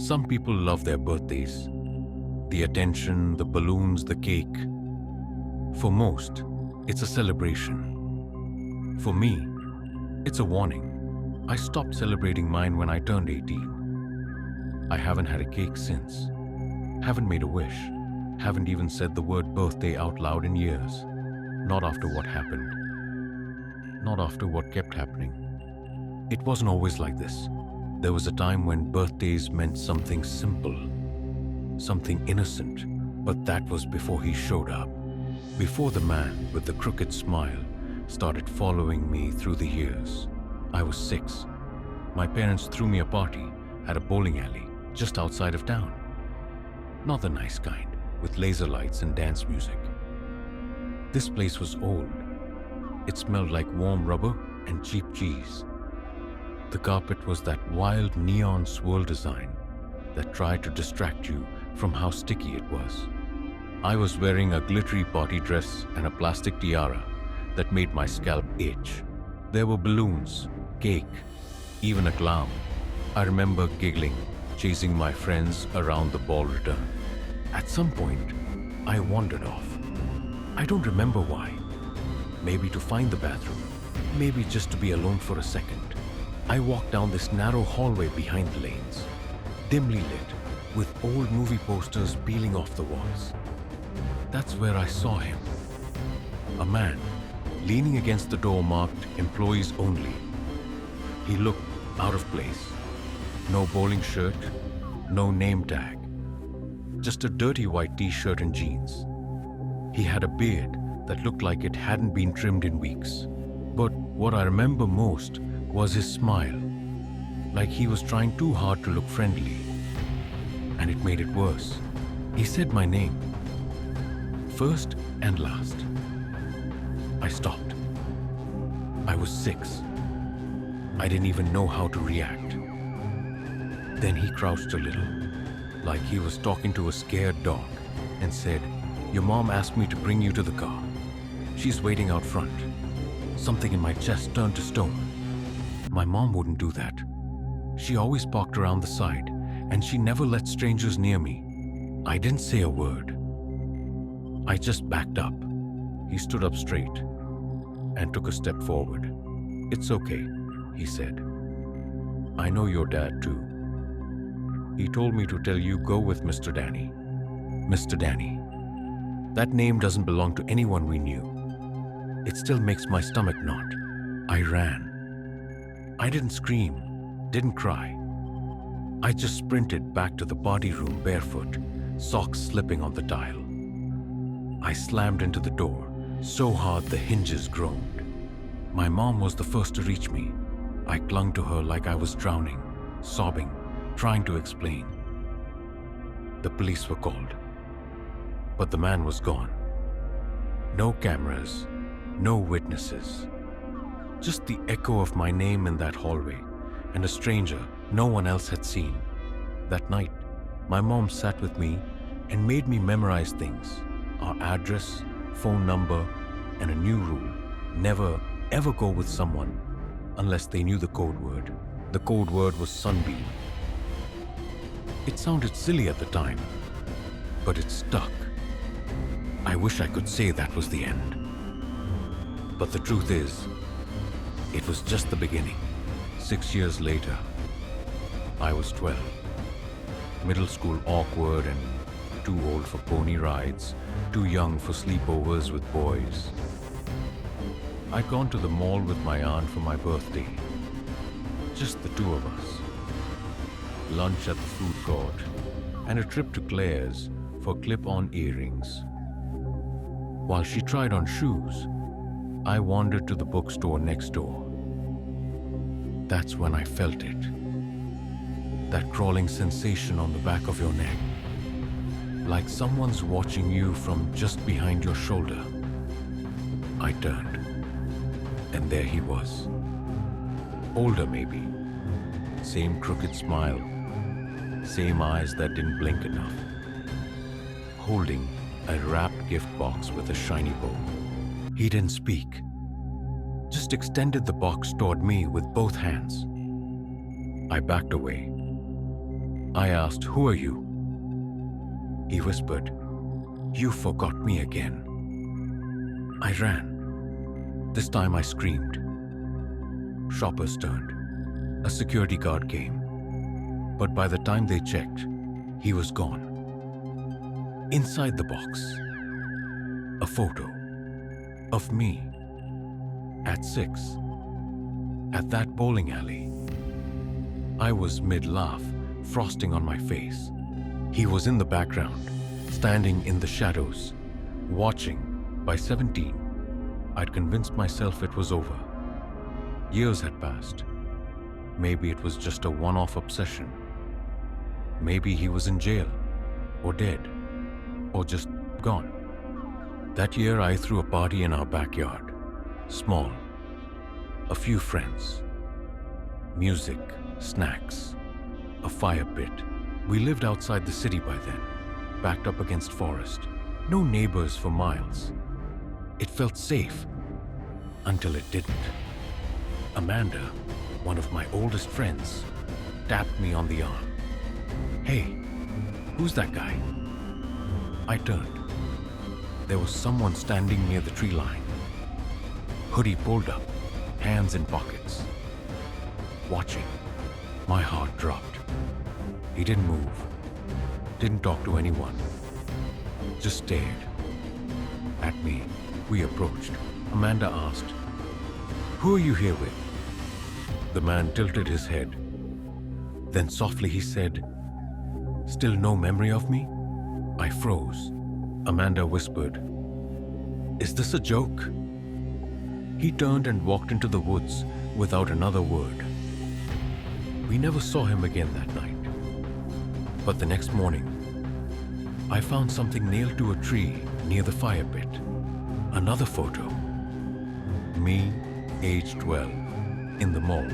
Some people love their birthdays. The attention, the balloons, the cake. For most, it's a celebration. For me, it's a warning. I stopped celebrating mine when I turned 18. I haven't had a cake since. Haven't made a wish. Haven't even said the word birthday out loud in years. Not after what happened. Not after what kept happening. It wasn't always like this. There was a time when birthdays meant something simple, something innocent, but that was before he showed up. Before the man with the crooked smile started following me through the years. I was 6. My parents threw me a party at a bowling alley just outside of town. Not the nice kind, with laser lights and dance music. This place was old. It smelled like warm rubber and cheap cheese. The carpet was that wild neon swirl design that tried to distract you from how sticky it was. I was wearing a glittery party dress and a plastic tiara that made my scalp itch. There were balloons, cake, even a clown. I remember giggling, chasing my friends around the ball return. At some point, I wandered off. I don't remember why. Maybe to find the bathroom, maybe just to be alone for a second. I walked down this narrow hallway behind the lanes, dimly lit, with old movie posters peeling off the walls. That's where I saw him. A man, leaning against the door marked "Employees Only." He looked out of place. No bowling shirt, no name tag. Just a dirty white t-shirt and jeans. He had a beard that looked like it hadn't been trimmed in weeks. But what I remember most was his smile, like he was trying too hard to look friendly. And it made it worse. He said my name, first and last. I stopped. I was 6. I didn't even know how to react. Then he crouched a little, like he was talking to a scared dog, and said, "Your mom asked me to bring you to the car. She's waiting out front." Something in my chest turned to stone. My mom wouldn't do that. She always parked around the side, and she never let strangers near me. I didn't say a word. I just backed up. He stood up straight and took a step forward. "It's okay," he said. "I know your dad too. He told me to tell you go with Mr. Danny." Mr. Danny. That name doesn't belong to anyone we knew. It still makes my stomach knot. I ran. I didn't scream, didn't cry. I just sprinted back to the party room barefoot, socks slipping on the tile. I slammed into the door so hard the hinges groaned. My mom was the first to reach me. I clung to her like I was drowning, sobbing, trying to explain. The police were called, but the man was gone. No cameras, no witnesses. Just the echo of my name in that hallway, and a stranger no one else had seen. That night, my mom sat with me and made me memorize things. Our address, phone number, and a new rule. Never, ever go with someone unless they knew the code word. The code word was Sunbeam. It sounded silly at the time, but it stuck. I wish I could say that was the end. But the truth is, it was just the beginning. 6 years later, I was 12. Middle school awkward and too old for pony rides, too young for sleepovers with boys. I'd gone to the mall with my aunt for my birthday. Just the two of us. Lunch at the food court and a trip to Claire's for clip-on earrings. While she tried on shoes, I wandered to the bookstore next door. That's when I felt it. That crawling sensation on the back of your neck. Like someone's watching you from just behind your shoulder. I turned, and there he was. Older maybe. Same crooked smile. Same eyes that didn't blink enough. Holding a wrapped gift box with a shiny bow. He didn't speak. Just extended the box toward me with both hands. I backed away. I asked, "Who are you?" He whispered, "You forgot me again." I ran. This time I screamed. Shoppers turned. A security guard came. But by the time they checked, he was gone. Inside the box, a photo of me at 6 at that bowling alley. I was mid-laugh, frosting on my face. He was in the background, standing in the shadows, watching. By 17, I'd convinced myself it was over. Years had passed. Maybe it was just a one-off obsession. Maybe he was in jail, or dead, or just gone. That year I threw a party in our backyard. Small. A few friends. Music, snacks, a fire pit. We lived outside the city by then, backed up against forest. No neighbors for miles. It felt safe, until it didn't. Amanda, one of my oldest friends, tapped me on the arm. "Hey, who's that guy?" I turned. There was someone standing near the tree line. Hoodie pulled up, hands in pockets. Watching. My heart dropped. He didn't move. Didn't talk to anyone. Just stared. At me. We approached. Amanda asked, "Who are you here with?" The man tilted his head. Then softly he said, "Still no memory of me?" I froze. Amanda whispered, "Is this a joke?" He turned and walked into the woods without another word. We never saw him again that night. But the next morning, I found something nailed to a tree near the fire pit. Another photo. Me, age 12, in the mall,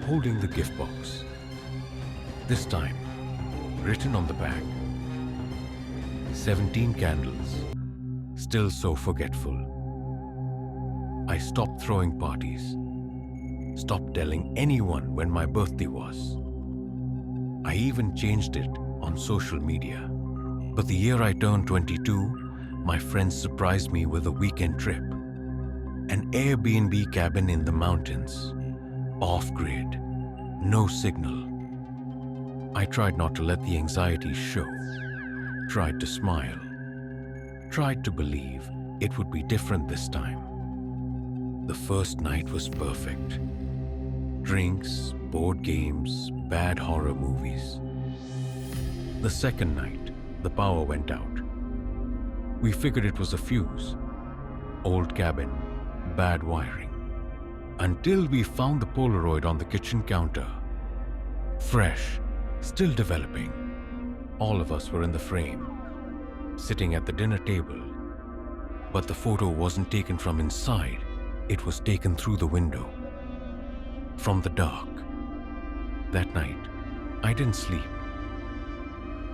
holding the gift box. This time, written on the back, 17 candles, still so forgetful. I stopped throwing parties, stopped telling anyone when my birthday was. I even changed it on social media. But the year I turned 22, my friends surprised me with a weekend trip. An Airbnb cabin in the mountains, off-grid, no signal. I tried not to let the anxiety show, tried to smile, tried to believe it would be different this time. The first night was perfect. Drinks, board games, bad horror movies. The second night, the power went out. We figured it was a fuse. Old cabin, bad wiring. Until we found the Polaroid on the kitchen counter. Fresh, still developing. All of us were in the frame, sitting at the dinner table. But the photo wasn't taken from inside. It was taken through the window. From the dark. That night, I didn't sleep.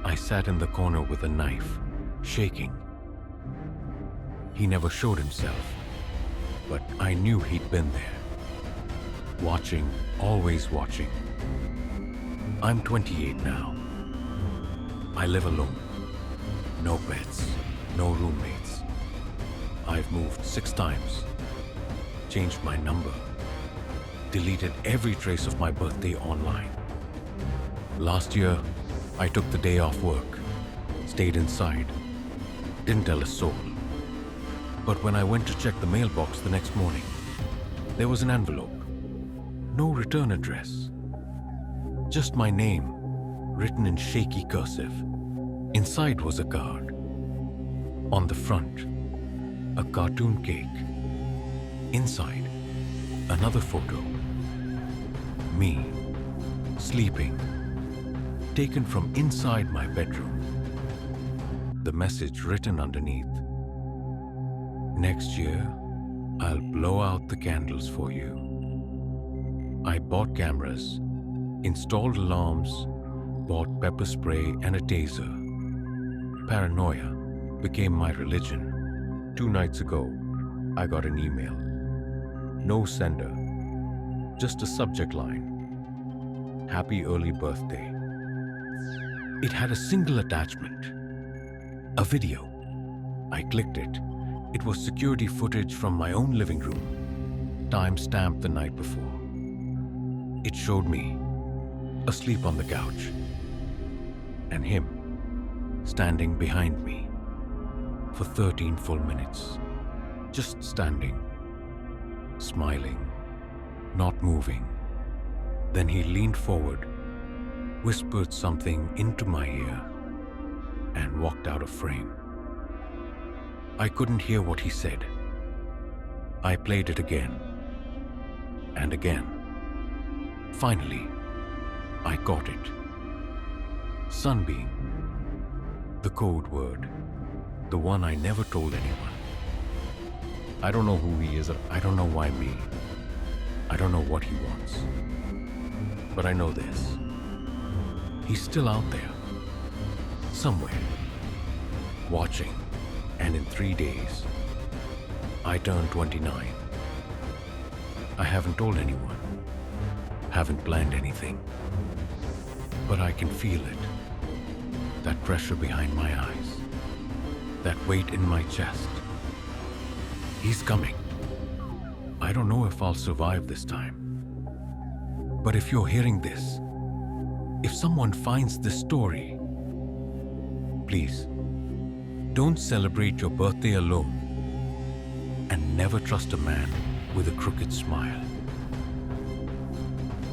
I sat in the corner with a knife, shaking. He never showed himself, but I knew he'd been there. Watching, always watching. I'm 28 now. I live alone. No pets, no roommates. I've moved 6 times. Changed my number. Deleted every trace of my birthday online. Last year, I took the day off work, stayed inside, didn't tell a soul. But when I went to check the mailbox the next morning, there was an envelope. No return address. Just my name, written in shaky cursive. Inside was a card. On the front, a cartoon cake. Inside, another photo. Me, sleeping, taken from inside my bedroom. The message written underneath. Next year, I'll blow out the candles for you. I bought cameras, installed alarms, bought pepper spray and a taser. Paranoia became my religion. 2 nights ago, I got an email. No sender, just a subject line. Happy early birthday. It had a single attachment, a video. I clicked it. It was security footage from my own living room, time-stamped the night before. It showed me asleep on the couch and him standing behind me for 13 full minutes, just standing, smiling, not moving. Then he leaned forward, whispered something into my ear, and walked out of frame. I couldn't hear what he said. I played it again and again. Finally, I got it. Sunbeam. The code word. The one I never told anyone. I don't know who he is. I don't know why me. I don't know what he wants. But I know this. He's still out there. Somewhere. Watching. And in 3 days, I turned 29. I haven't told anyone. Haven't planned anything. But I can feel it. That pressure behind my eyes. That weight in my chest. He's coming. I don't know if I'll survive this time. But if you're hearing this, if someone finds this story, please, don't celebrate your birthday alone, and never trust a man with a crooked smile.